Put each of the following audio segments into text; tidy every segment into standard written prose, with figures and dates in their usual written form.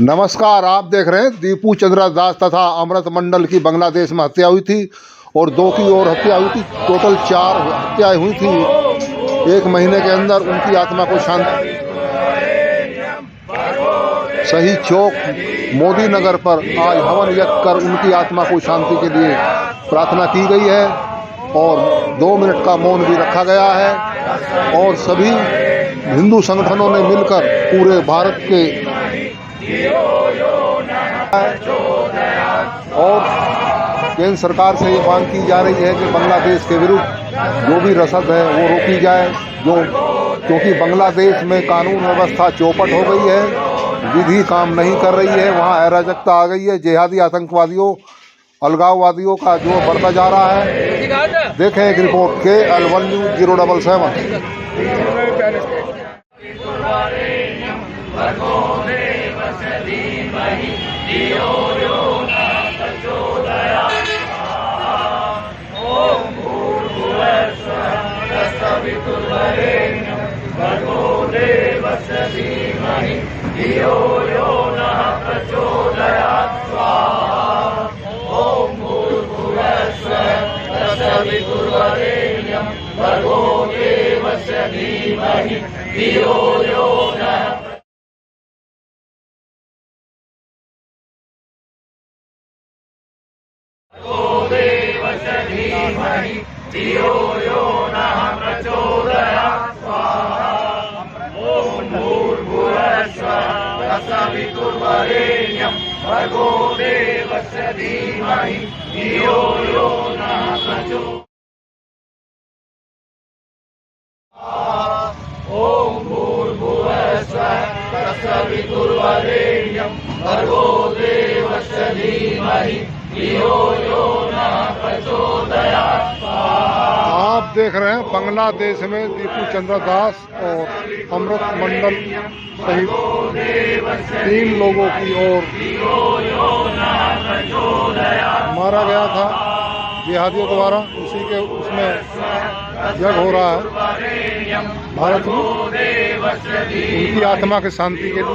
नमस्कार, आप देख रहे हैं दीपू चंद्र दास तथा अमृत मंडल की बांग्लादेश में हत्या हुई थी और 2 की और हत्या हुई थी। टोटल 4 हत्याएं हुई थी। 1 महीने के अंदर उनकी आत्मा को शांति। सही चौक मोदी नगर पर आज हवन यज्ञ कर उनकी आत्मा को शांति के लिए प्रार्थना की गई है और 2 मिनट का मौन भी रखा गया है और सभी हिंदू संगठनों ने मिलकर पूरे भारत के और केंद्र सरकार से ये मांग की जा रही है कि बांग्लादेश के विरुद्ध जो भी रसद है वो रोकी जाए, क्योंकि बांग्लादेश में कानून व्यवस्था चौपट हो गई है, विधि काम नहीं कर रही है, वहाँ अराजकता आ गई है। जिहादी आतंकवादियों अलगाववादियों का जो बढ़ता जा रहा है। देखें एक रिपोर्ट के L1 News 077। आप देख रहे हैं बांग्लादेश में दीपू चंद्र दास और अमृत मंडल सहित 3 लोगों की ओर मारा गया था जिहादियों द्वारा। उसी के उसमें यज्ञ हो रहा है भारत में उनकी आत्मा की शांति के लिए।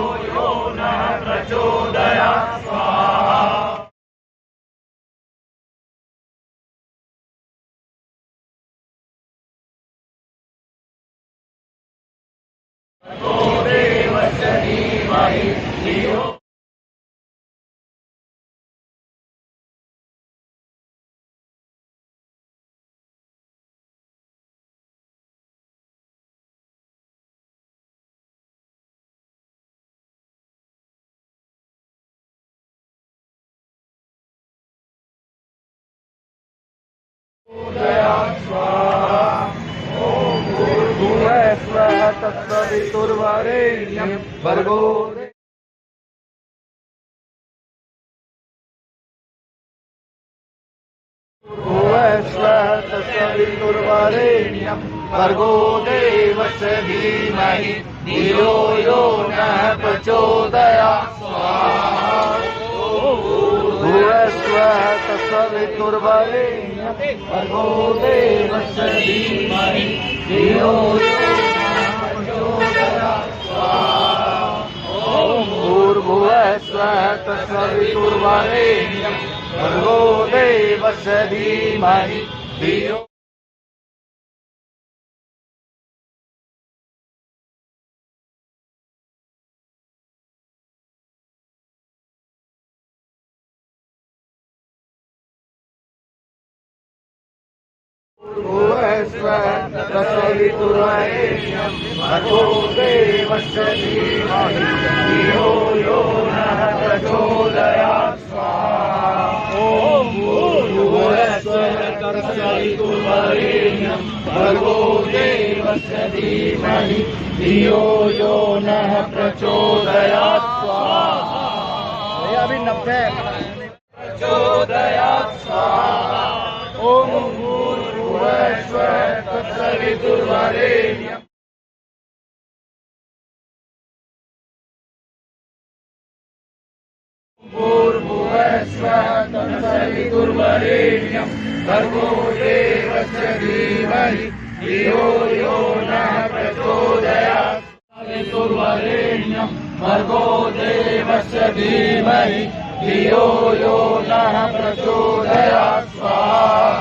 भर्गो देवस्य धीमहि धियो यो नः प्रचोदयात् भुवस्वः तत्सवितुर्वरेण्यं भर्गो देवस्य धीमहि धियो यो नः प्रचोदयात् ॐ भूर्भुवः स्वः तत्सवितुर्वरेण्यं भर्गो देवस्य धीमहि धियो तत्सवितुर्वरेण्यं भर्गो देवस्य धीमहि धियो यो नः प्रचोदयात् ॐ भूर्भुवः स्वः तत्सवितुर्वरेण्यं भर्गो देवस्य धीमहि धियो यो नः प्रचोदयात् अभी 90 प्रचोदयात् ॐ भूर्भुवः स्वः तत्सवितुर्वरेण्यं भूर्भुवः स्वः तत्सवितुर्वरेण्यं भर्गो देवस्य धीमहि धियो यो नः प्रचोदयात्। भर्गो देवस्य देवस्य धीमहि धियो यो नः प्रचोदयात् स्वाहा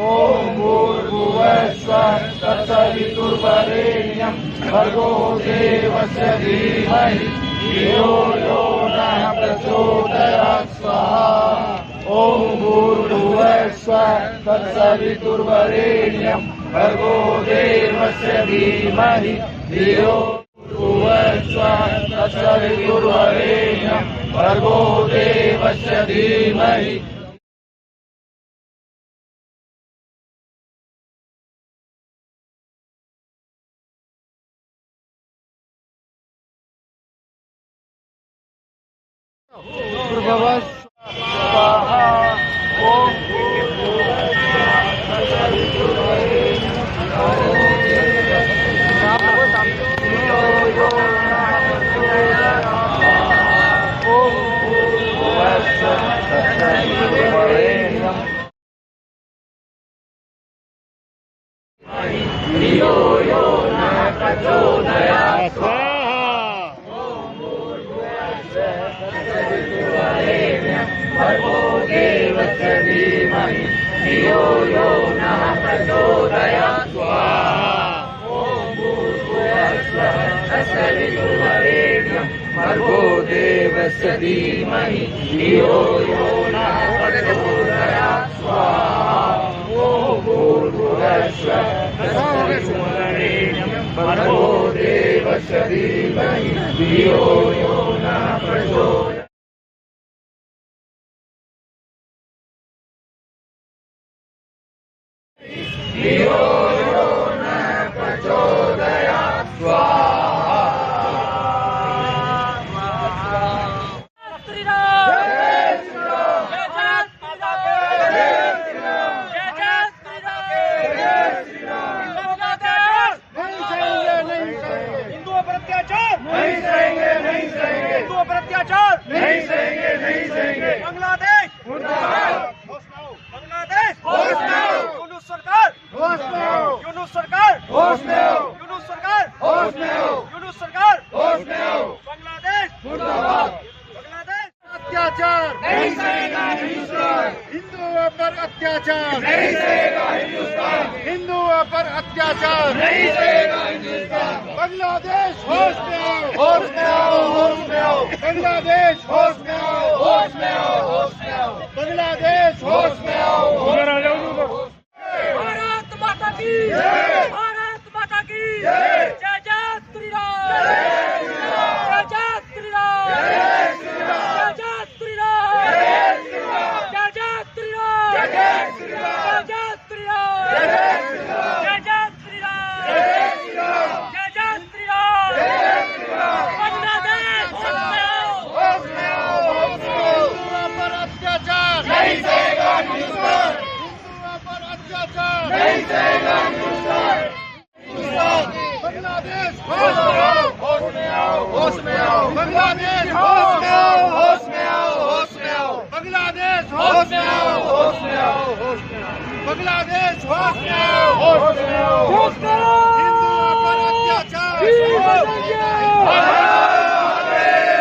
ओम भूर्भुवः स्वः तत्सवितुर्वरेण्यं भर्गो देवस्य धीमहि धियो यो नः प्रचोदयात् स्वाहा ओम भूर्भुवः स्वः तत्सवितुर्वरेण्यं भर्गो देवस्य धीमहि धियो भूर्भुवः स्वः तत्सवितुर्वरेण्यं भर्गो देवस्य धीमहि भूर्भुवः स्वाहा ओम भूर्भुवः धियो यो नः प्रचोदयात् भर्गो देवस्य धीमहि धियो यो नः प्रचोदयात् स्वाहा ओम भूर्भुवः स्वः तत्सवितुर्वरेण्यं भर्गो देवस्य धीमहि धियो यो नः प्रचोदयात् स्वाहा ओम भूर्भुवः स्वः तत्सवितुर्वरेण्यं भर्गो देवस्य धीमहि धियो यो नः प्रचोदयात् धियो यो नः प्रचोदयात् स्वाहा श्री राम जय श्री राम जय श्री राम जय श्री राम जय श्री राम हिंदुओं पर अत्याचार नहीं सहेंगे नहीं सहेंगे हिंदुओं पर अत्याचार नहीं सहेंगे नहीं सहेंगे बांग्लादेश मुर्दाबाद बांग्लादेश होश में आओ यूनुस सरकार होश में आओ यूनुस सरकार होश में आओ यूनुस सरकार होश में आओ यूनुस सरकार होश में आओ बांग्लादेश मुर्दाबाद बांग्लादेश अत्याचार नहीं सहेगा हिंदुस्तान हिंदुओं पर अत्याचार नहीं सहेगा हिंदुस्तान हिंदुओं पर अत्याचार नहीं सहेगा हिंदुस्तान बांग्लादेश होश में आओ होश में आओ होश में आओ बांग्लादेश होश में आओ होश में आओ होश में आओ बांग्लादेश होश में आओ भारत माता की भारत माता की जय। जय जय श्री राम जय श्री राम जय जय श्री राम जय श्री राम जय जय श्री राम जय श्री राम जय जय श्री राम जय श्री राम जय जय श्री राम जय श्री राम जय जय श्री राम जय श्री राम जय जय श्री राम जय श्री राम बांग्लादेश होश में आओ होश में आओ होश में आओ हिंदुओं पर अत्याचार नहीं सहेगा हिंदुस्तान हिंदुओं पर अत्याचार नहीं सहेगा हिंदुस्तान हिंदुस्तान बांग्लादेश होश में आओ होश में आओ होश में आओ बांग्लादेश होश में आओ होश में आओ होश में आओ बांग्लादेश होश में आओ होश में आओ बांग्लादेश होश में आओ होश में आओ होश करो हिंदुओं पर अत्याचार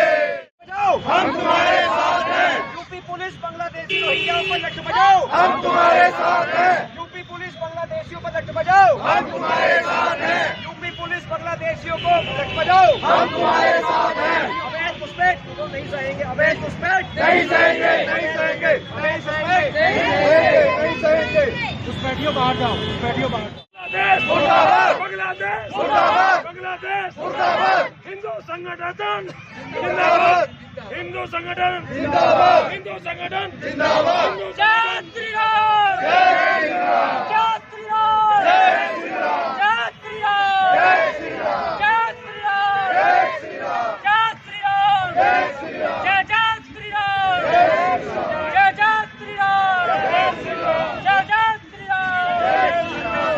हम तुम्हारे साथ हैं यूपी पुलिस बांग्लादेशी रोहिंग्याओं पर लठ बजाओ हम तुम्हारे साथ हैं यूपी पुलिस बांग्लादेशियों पर लठ बजाओ हम तुम्हारे साथ हैं यूपी पुलिस बांग्लादेशियों को लठ बजाओ हम तुम्हारे साथ हैं अवैध घुसपैठ तो नहीं सहेंगे अवैध घुसपैठ नहीं सहेंगे नहीं सहेंगे नहीं सहेंगे नहीं सहेंगे घुसपैठियों बाहर जाओ घुसपैठियों बाहर मुर्दाबाद बांग्लादेश मुर्दाबाद बांग्लादेश मुर्दाबाद हिंदू संगठन जिंदाबाद हिंदू संगठन जिंदाबाद हिंदू संगठन जिंदाबाद जय श्री राम जय श्री राम जय श्री राम जय श्री राम जय श्री राम जय श्री राम जय श्री राम जय श्री राम जय श्री राम जय श्री राम जय जय श्री राम जय श्री राम जय जय श्री राम जय श्री राम जय जय श्री राम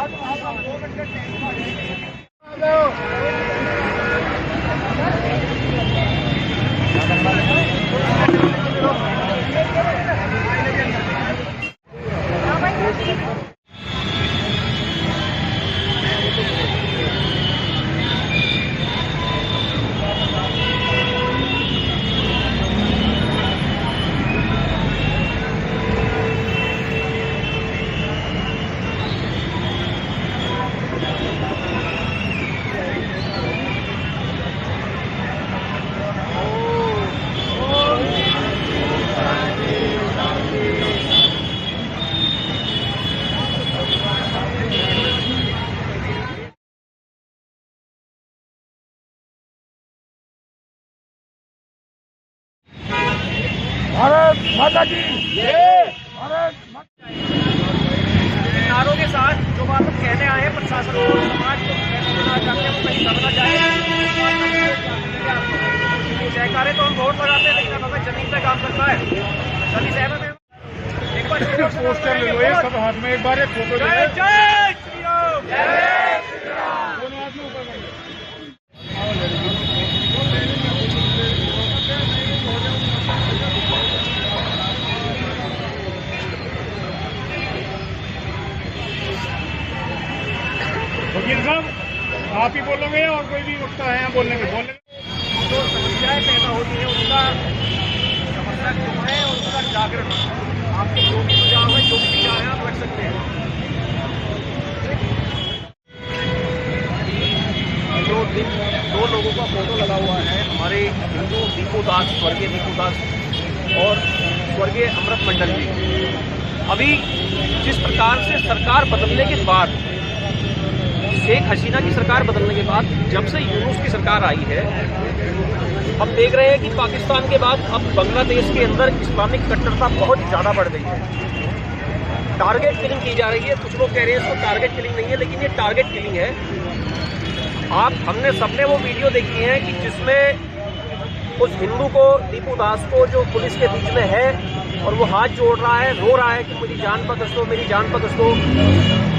माता की जय। भारत नारों के साथ जो बात हम कहने आए हैं प्रशासन को, समाज को कहना चाहते हैं वो कहीं दबना चाहे। जयकारे तो हम वोट लगाते हैं, लेकिन हमें जमीन पे काम करना है। सभी सहमत हैं। एक बार पोस्टर ले लो, ये सब हाथ में एक बार एक फोटो ले जय लो। जय श्री राम। जय श्री राम। दोनों हाथ में ऊपर कर लो। वकील साहब, आप ही बोलोगे या और कोई भी वक्ता है यहाँ बोलने के? जो समस्याएं पैदा होती हैं उनका समस्या जो है उनका जागरण आपके जो भी सुझाव है, जो भी विचार है, आप रख सकते हैं। जो दो लोगों का फोटो लगा हुआ है, हमारे हिंदू दीपू दास, स्वर्गीय दीपू दास और स्वर्गीय अमृत मंडल जी। अभी जिस प्रकार से सरकार बदलने के बाद, शेख हसीना की सरकार बदलने के बाद, जब से यूनुस की सरकार आई है, हम देख रहे हैं कि पाकिस्तान के बाद अब बांग्लादेश के अंदर इस्लामिक कट्टरता बहुत ज़्यादा बढ़ गई है। टारगेट किलिंग की जा रही है। कुछ लोग कह रहे हैं इसको टारगेट किलिंग नहीं है, लेकिन ये टारगेट किलिंग है। हमने सबने वो वीडियो देखी है कि जिसमें उस हिंदू को, दीपू दास को, जो पुलिस के बीच में है और वो हाथ जोड़ रहा है, रो रहा है कि मेरी जान पर कस दो, मेरी जान पर कस दो।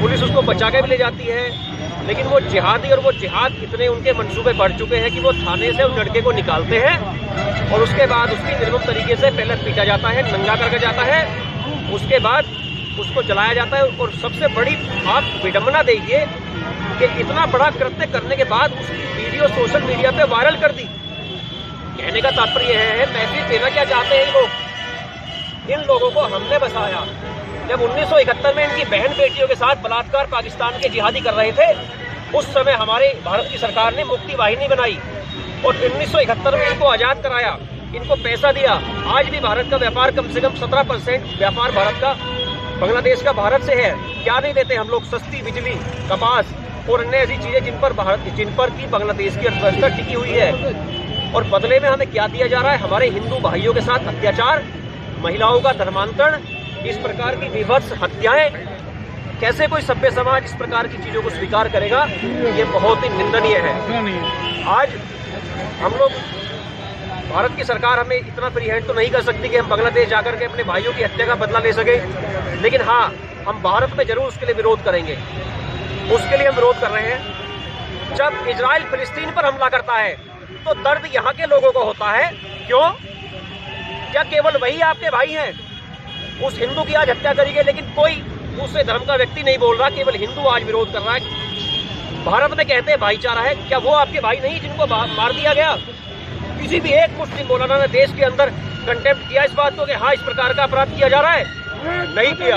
पुलिस उसको बचा के भी ले जाती है, लेकिन वो जिहादी और वो जिहाद इतने उनके मंसूबे बढ़ चुके हैं कि वो थाने से उस लड़के को निकालते हैं और उसके बाद उसकी निर्मम तरीके से पहले पीटा जाता है, नंगा करके जाता है, उसके बाद उसको जलाया जाता है। और सबसे बड़ी आप विडंबना देखिए कि इतना बड़ा कृत्य करने के बाद उसकी वीडियो सोशल मीडिया पे वायरल कर दी। कहने का तात्पर्य है, मैसेज देना क्या चाहते हैं लोग? इन लोगों को हमने बसाया। जब 1971 में इनकी बहन बेटियों के साथ बलात्कार पाकिस्तान के जिहादी कर रहे थे, उस समय हमारे भारत की सरकार ने मुक्ति वाहिनी बनाई और 1971 में इनको आज़ाद कराया, इनको पैसा दिया। आज भी भारत का व्यापार कम से कम 17% व्यापार भारत का, बांग्लादेश का भारत से है। क्या नहीं देते हम लोग? सस्ती बिजली, कपास और अन्य ऐसी चीजें जिन पर की बांग्लादेश की अर्थव्यवस्था टिकी हुई है। और बदले में हमें क्या दिया जा रहा है? हमारे हिंदू भाइयों के साथ अत्याचार, महिलाओं का धर्मांतरण, इस प्रकार की विभत्स हत्याएं। कैसे कोई सभ्य समाज इस प्रकार की चीजों को स्वीकार करेगा? ये बहुत ही निंदनीय है। आज हम लोग, भारत की सरकार हमें इतना फ्री हैंड तो नहीं कर सकती कि हम बांग्लादेश जाकर के अपने भाइयों की हत्या का बदला ले सके, लेकिन हाँ, हम भारत में जरूर उसके लिए विरोध करेंगे। उसके लिए हम विरोध कर रहे हैं। जब इजराइल फिलिस्तीन पर हमला करता है तो दर्द यहाँ के लोगों को होता है। क्यों? क्या केवल वही आपके भाई हैं? उस हिंदू की आज हत्या करी गई, लेकिन कोई दूसरे धर्म का व्यक्ति नहीं बोल रहा, केवल हिंदू आज विरोध कर रहा है। भारत में कहते हैं भाईचारा है, क्या वो आपके भाई नहीं जिनको मार दिया गया? किसी भी एक मुस्लिम मौलाना ने देश के अंदर कंटेम्प्ट किया इस बात को कि हाँ, इस प्रकार का अपराध किया जा रहा है? नहीं किया।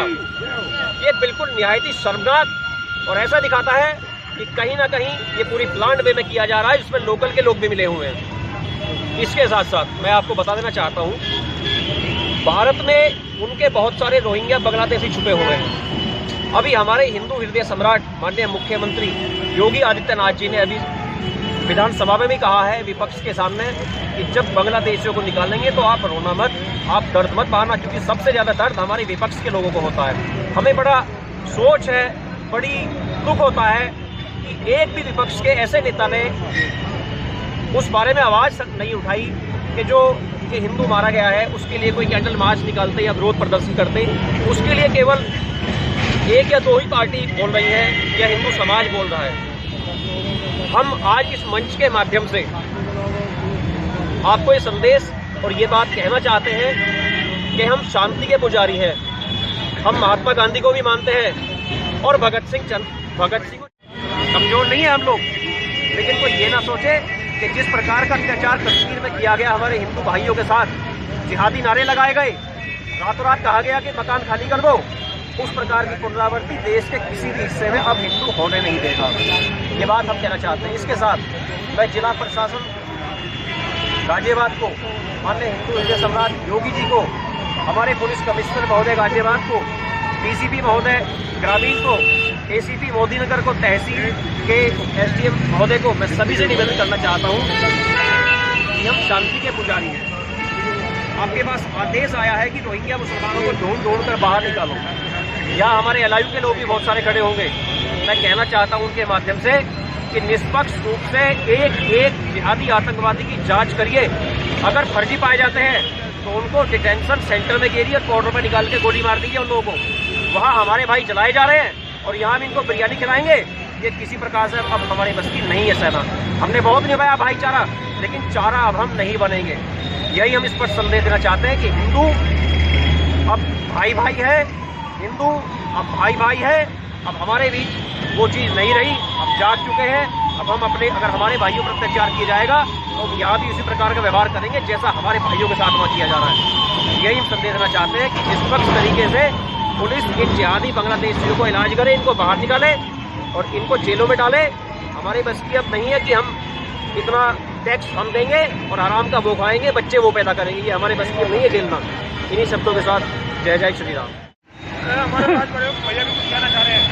ये बिल्कुल निहायत ही शर्मनाक और ऐसा दिखाता है कि कहीं ना कहीं ये पूरी प्लान्ड वे में किया जा रहा है, जिसमें लोकल के लोग भी मिले हुए हैं। इसके साथ साथ मैं आपको बता देना चाहता हूँ, भारत में उनके बहुत सारे रोहिंग्या बांग्लादेशी छुपे हुए हैं। अभी हमारे हिंदू हृदय सम्राट माननीय मुख्यमंत्री योगी आदित्यनाथ जी ने अभी विधानसभा में भी कहा है विपक्ष के सामने कि जब बांग्लादेशियों को निकालेंगे तो आप रोना मत, आप दर्द मत बहाना, क्योंकि सबसे ज़्यादा दर्द हमारे विपक्ष के लोगों को होता है। हमें बड़ा सोच है, बड़ी दुख होता है कि एक भी विपक्ष के ऐसे नेता ने उस बारे में आवाज़ नहीं उठाई कि जो कि हिंदू मारा गया है उसके लिए कोई कैंडल मार्च निकालते या विरोध प्रदर्शन करते। उसके लिए केवल एक या दो ही पार्टी बोल रही है या हिंदू समाज बोल रहा है। हम आज इस मंच के माध्यम से आपको ये संदेश और ये बात कहना चाहते हैं कि हम शांति के पुजारी हैं। हम महात्मा गांधी को भी मानते हैं और भगत सिंह कमजोर नहीं है हम लोग, लेकिन कोई ये ना सोचे कि जिस प्रकार का अत्याचार कश्मीर में किया गया हमारे हिंदू भाइयों के साथ, जिहादी नारे लगाए गए, रातों रात कहा गया कि मकान खाली कर दो, उस प्रकार की पुनरावृत्ति देश के किसी भी हिस्से में अब हिंदू होने नहीं देगा। ये बात हम कहना चाहते हैं। इसके साथ मैं जिला प्रशासन गाजियाबाद को, माननीय हिंदू हृदय सम्राट योगी जी को, हमारे पुलिस कमिश्नर महोदय गाजियाबाद को, डीसीपी महोदय ग्रामीण को, एसीपी मोदीनगर को, तहसील के एसडीएम महोदय को, मैं सभी से निवेदन करना चाहता हूँ कि हम शांति के पुजारी हैं। आपके पास आदेश आया है कि रोहिंग्या मुसलमानों को ढूंढ कर बाहर निकालो। यहाँ हमारे एलआईयू के लोग भी बहुत सारे खड़े होंगे। मैं कहना चाहता हूँ उनके माध्यम से कि निष्पक्ष रूप से एक एक जिहादी आतंकवादी की जांच करिए। अगर फर्जी पाए जाते हैं तो उनको डिटेंशन सेंटर में घेरिए, बॉर्डर पर निकाल के गोली मार दीजिए उन लोगों को। वहाँ हमारे भाई जलाए जा रहे हैं और यहाँ भी इनको बिरयानी खिलाएंगे, ये किसी प्रकार से अब हमारे बस की नहीं है सहना। हमने बहुत निभाया भाईचारा, लेकिन चारा अब हम नहीं बनेंगे। यही हम इस पर संदेश देना चाहते हैं कि हिंदू अब भाई भाई है, हिंदू अब भाई भाई है। अब हमारे बीच वो चीज़ नहीं रही, अब जाग चुके हैं। अब हम अपने, अगर हमारे भाइयों पर अत्याचार किया जाएगा तो हम यहाँ भी उसी प्रकार का व्यवहार करेंगे जैसा हमारे भाइयों के साथ वहाँ किया जा रहा है। यही हम संदेश देना चाहते हैं कि निष्पक्ष तरीके से पुलिस इन जिहादी बांग्लादेशियों को इलाज करे, इनको बाहर निकाले और इनको जेलों में डाले। हमारे बस की अब नहीं है कि हम इतना टैक्स हम देंगे और आराम का वो खाएंगे, बच्चे वो पैदा करेंगे। ये हमारे बस की नहीं है झेलना। इन्हीं शब्दों के साथ जय जय श्री राम। हमारे पास बड़े भैया भी कुछ कहना चाह रहे हैं।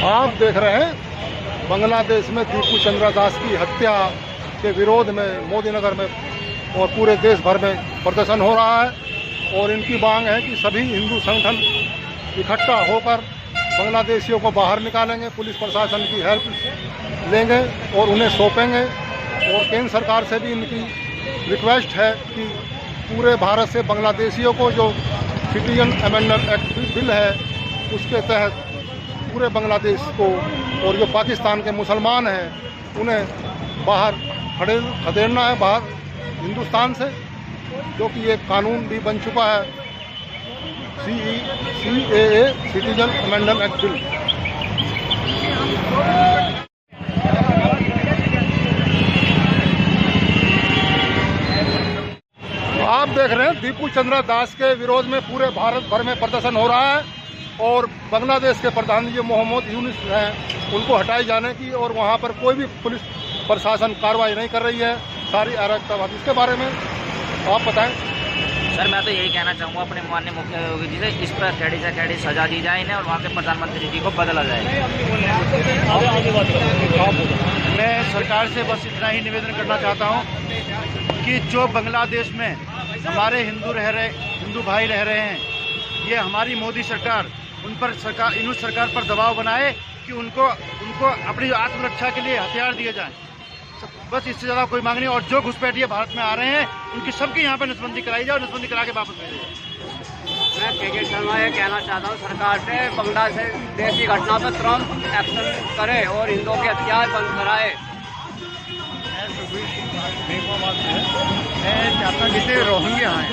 आप देख रहे हैं बांग्लादेश में दीपू चंद्र दास की हत्या के विरोध में मोदी नगर में और पूरे देश भर में प्रदर्शन हो रहा है और इनकी मांग है कि सभी हिंदू संगठन इकट्ठा होकर बांग्लादेशियों को बाहर निकालेंगे, पुलिस प्रशासन की हेल्प लेंगे और उन्हें सौंपेंगे। और केंद्र सरकार से भी इनकी रिक्वेस्ट है कि पूरे भारत से बांग्लादेशियों को जो सिटीजन अमेंडमेंट एक्ट बिल है उसके तहत पूरे बांग्लादेश को और जो पाकिस्तान के मुसलमान हैं उन्हें बाहर खदेड़ना है, बाहर हिंदुस्तान से, जो कि एक कानून भी बन चुका है, CAA citizen amendment act bill. आप देख रहे हैं दीपू चंद्र दास के विरोध में पूरे भारत भर में प्रदर्शन हो रहा है और बांग्लादेश के प्रधानमंत्री मोहम्मद यूनुस हैं उनको हटाए जाने की, और वहाँ पर कोई भी पुलिस प्रशासन कार्रवाई नहीं कर रही है, सारी अराजकतावाद। इसके बारे में आप बताएं। सर, मैं तो यही कहना चाहूँगा अपने माननीय मुख्यमंत्री जी से, इस पर कड़ी से कड़ी सजा दी जाए इन्हें और वहाँ के प्रधानमंत्री जी को बदला जाए। मैं सरकार से बस इतना ही निवेदन करना चाहता हूँ कि जो बांग्लादेश में हमारे हिंदू भाई रह रहे हैं, ये हमारी मोदी सरकार उन पर सरकार पर दबाव बनाए कि उनको अपनी आत्मरक्षा के लिए हथियार दिए जाएं। बस इससे ज़्यादा कोई मांग नहीं। और जो घुसपैठिए भारत में आ रहे हैं उनकी सबकी यहाँ पर नसबंदी कराई जाए और नसबंदी करा के वापस भेजे जाए। मैं के शर्मा ये कहना चाहता हूँ सरकार से, बांग्लादेश की घटना पर तुरंत एक्शन करे और हिंदुओं के हथियार बंद कराए। मैं चाहता हूँ जितने रोहिंग्या हैं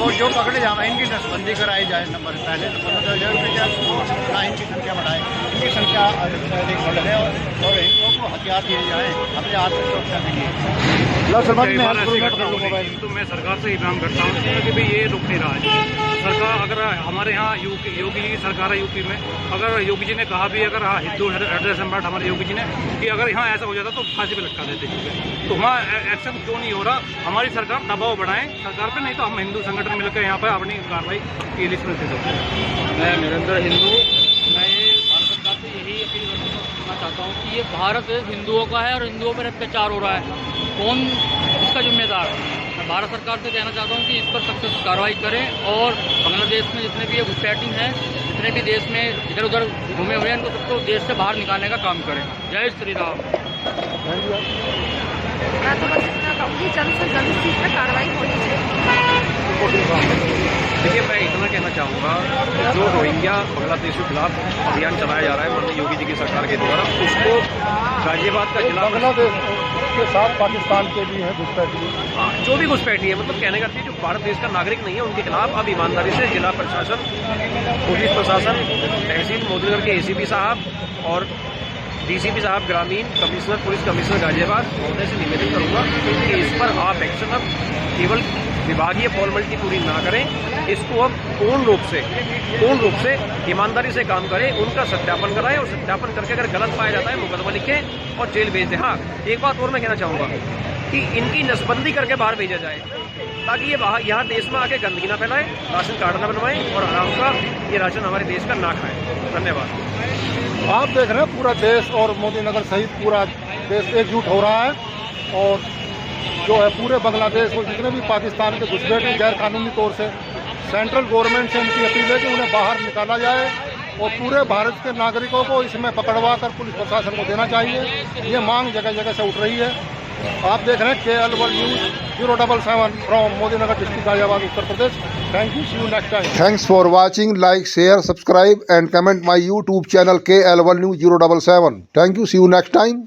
जो पकड़े जा रहे हैं इनकी नसबंदी कराई जाए। नंबर पहले तो 15,000 रुपये क्या इनकी संख्या बढ़ाए, इनकी संख्या अधिक बढ़े और हिंदुओं को हथियार दिए जाए अपने आत्मरक्षा के लिए। तो मैं सरकार से ही मांग करता हूँ कि भाई ये रुक नहीं रहा है। सरकार अगर हमारे यहाँ योगी जी की सरकार है यूपी में, अगर योगी जी ने कहा भी अगर हिंदू हेड सम्राट हमारे योगी जी ने कि अगर यहाँ ऐसा हो जाता तो फांसी पे लटका देते, तो वहाँ एक्शन क्यों नहीं हो रहा? हमारी सरकार दबाव बढ़ाएं सरकार पे, नहीं तो हम हिंदू संगठन मिलकर यहाँ पर अपनी कार्रवाई की लिस्ट में दे सकते हैं। मैं निरंतर हिंदू, मैं ये भारत सरकार से यही अपील करना चाहता हूँ कि ये भारत हिंदुओं का है और हिंदुओं पर अत्याचार हो रहा है, कौन इसका जिम्मेदार है? मैं भारत सरकार से कहना चाहता हूँ कि इस पर सख्त कार्रवाई करें और बांग्लादेश में जितने भी ये घुसपैठी हैं, जितने भी देश में इधर उधर घूमे हुए हैं, इनको सबको देश से बाहर निकालने का काम करें। जय श्री राम। मैं तो बस इतना कहूँगी जल्द से जल्द इस चीज़ पर कार्रवाई होनी चाहिए। देखिए, मैं इतना कहना चाहूँगा, जो रोहिंग्या बांग्लादेश के खिलाफ अभियान चलाया जा रहा है माननीय योगी जी की सरकार के द्वारा, उसको गाजियाबाद का जिला बांग्लादेश के साथ पाकिस्तान के भी हैं घुसपैठी, जो भी घुसपैठी है, मतलब कहने का अर्थ है जो भारत देश का नागरिक नहीं है उनके खिलाफ अब ईमानदारी से जिला प्रशासन, पुलिस प्रशासन, तहसील मोदीनगर के ACP साहब और DCP साहब ग्रामीण, कमिश्नर पुलिस कमिश्नर गाजियाबाद महोदय से निवेदन करूंगा कि इस पर आप एक्शन अब केवल विभागीय फॉर्मेलिटी पूरी ना करें, इसको अब पूर्ण रूप से ईमानदारी से काम करें, उनका सत्यापन कराएं और सत्यापन करके अगर गलत पाया जाता है मुकदमा लिखें और जेल भेज दें। हाँ, एक बात और मैं कहना चाहूँगा कि इनकी नसबंदी करके बाहर भेजा जाए ताकि ये यहाँ देश में आके गंदगी ना फैलाए, राशन कार्ड ना बनवाएं और आराम का ये राशन हमारे देश का ना खाएं। धन्यवाद। आप देख रहे हैं पूरा देश और मोदी नगर सहित पूरा देश एकजुट हो रहा है और जो है पूरे बांग्लादेश को जितने भी पाकिस्तान के घुसपैठ गैर कानूनी तौर से सेंट्रल गवर्नमेंट से इनकी अपील है कि उन्हें बाहर निकाला जाए और पूरे भारत के नागरिकों को इसमें पकड़वा कर पुलिस प्रशासन को देना चाहिए। ये मांग जगह जगह से उठ रही है। आप देख रहे हैं KL World News 077 from Modi Nagar district Ghaziabad Uttar Pradesh. Thank you, see you next time. Thanks for watching, like, share, subscribe and comment my YouTube channel KL World News 077। Thank you, see you next time.